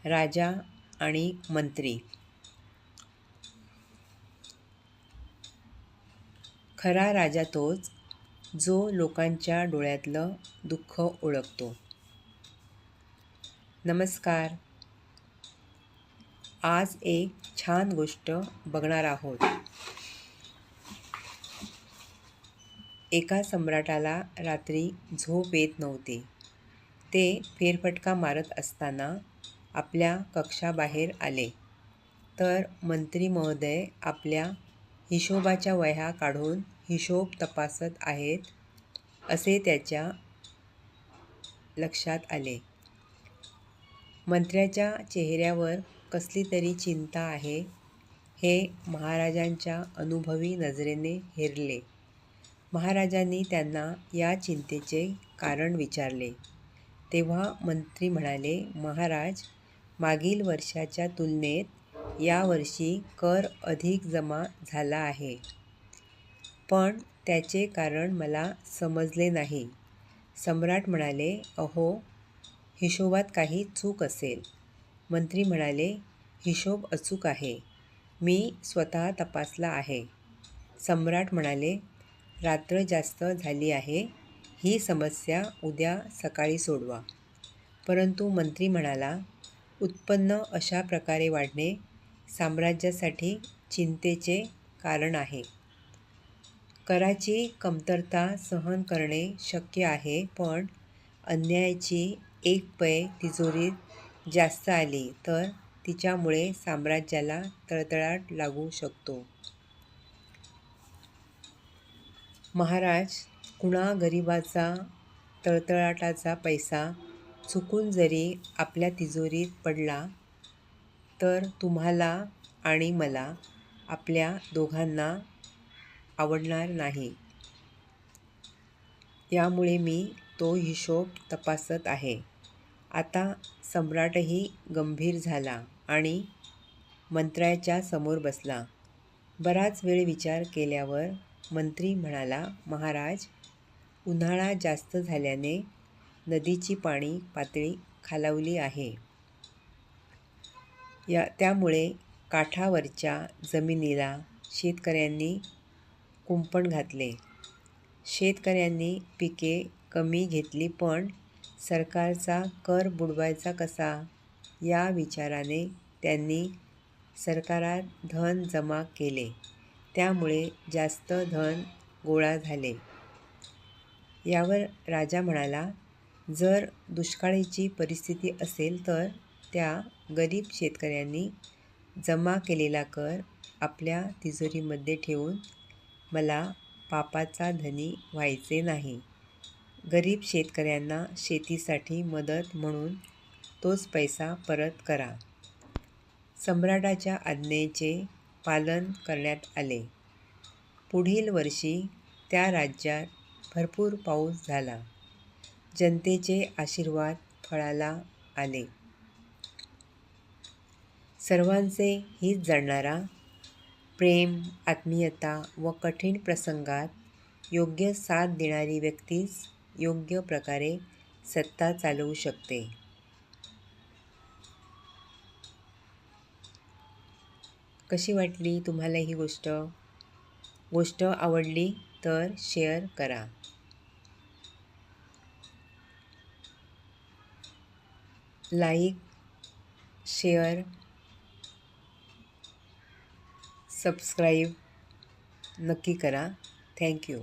राजा आणि मंत्री. खरा राजा तोच जो लोकांच्या डोळ्यातलं दुःख ओळखतो. नमस्कार. आज एक छान गोष्ट बघणार आहोत. एका सम्राटाला रात्री झोप येत नव्हती. ते फेरफटका मारत असताना आपल्या कक्षाबाहेर आले तर मंत्री महोदय आपल्या हिशोबाच्या वह्या काढून हिशोब तपासत आहेत असे त्याच्या लक्षात आले. मंत्र्याच्या चेहऱ्यावर कसली तरी चिंता आहे हे महाराजांच्या अनुभवी नजरेने हेरले. महाराजांनी त्यांना या चिंतेचे कारण विचारले. तेव्हा मंत्री म्हणाले, महाराज, मागील वर्षाच्या तुलनेत यावर्षी कर अधिक जमा झाला आहे. पण त्याचे कारण मला समजले नाही. सम्राट म्हणाले, अहो, हिशोबात काही चूक असेल. मंत्री म्हणाले, हिशोब अचूक आहे. मी स्वतः तपासला आहे. सम्राट म्हणाले, रात्र जास्त झाली आहे. ही समस्या उद्या सकाळी सोडवा. परंतु मंत्री म्हणाला, उत्पन्न अशा प्रकारे वाढणे साम्राज्यासाठी चिंतेचे कारण आहे. कराची कमतरता सहन करणे शक्य आहे, पण अन्यायाची एक पै तिजोरीत जास्त आली तर तिच्यामुळे साम्राज्याला तळतळाट लागू शकतो. महाराज, कुणा गरिबाचा तळतळाटाचा पैसा चुकून जरी आपल्या तिजोरीत पडला तर तुम्हाला आणि मला, आपल्या दोघांना आवडणार नाही. यामुळे मी तो हिशोब तपासत आहे. आता सम्राटही गंभीर झाला आणि मंत्र्याच्या समोर बसला. बराच वेळ विचार केल्यावर मंत्री म्हणाला, महाराज, उन्हाळा जास्त झाल्याने नदीची पाणी पातळी खालावली आहे. त्यामुळे काठावरच्या जमिनीला शेतकऱ्यांनी कुंपण घातले. शेतकऱ्यांनी पिके कमी घेतली, पण सरकारचा कर बुडवायचा कसा या विचाराने त्यांनी सरकारात धन जमा केले. त्यामुळे जास्त धन गोळा झाले. यावर राजा म्हणाला, जर दुष्काळीची परिस्थिती असेल तर त्या गरीब शेतकऱ्यांनी जमा केलेला कर आपल्या तिजोरीमध्ये ठेवून मला पापाचा धनी व्हायचे नाही. गरीब शेतकऱ्यांना शेतीसाठी मदत म्हणून तोच पैसा परत करा. सम्राटाच्या आज्ञेचे पालन करण्यात आले. पुढील वर्षी त्या राज्यात भरपूर पाऊस झाला. जनतेचे आशीर्वाद फळाला आले. सर्वांचे हित जाणणारा, प्रेम, आत्मीयता व कठीण प्रसंगात योग्य साथ देणारी व्यक्तीच योग्य प्रकारे सत्ता चालवू शकते. कशी वाटली तुम्हाला ही गोष्ट? गोष्ट आवडली तर शेअर करा. लाईक, शेअर, सबस्क्राईब नक्की करा. थँक्यू.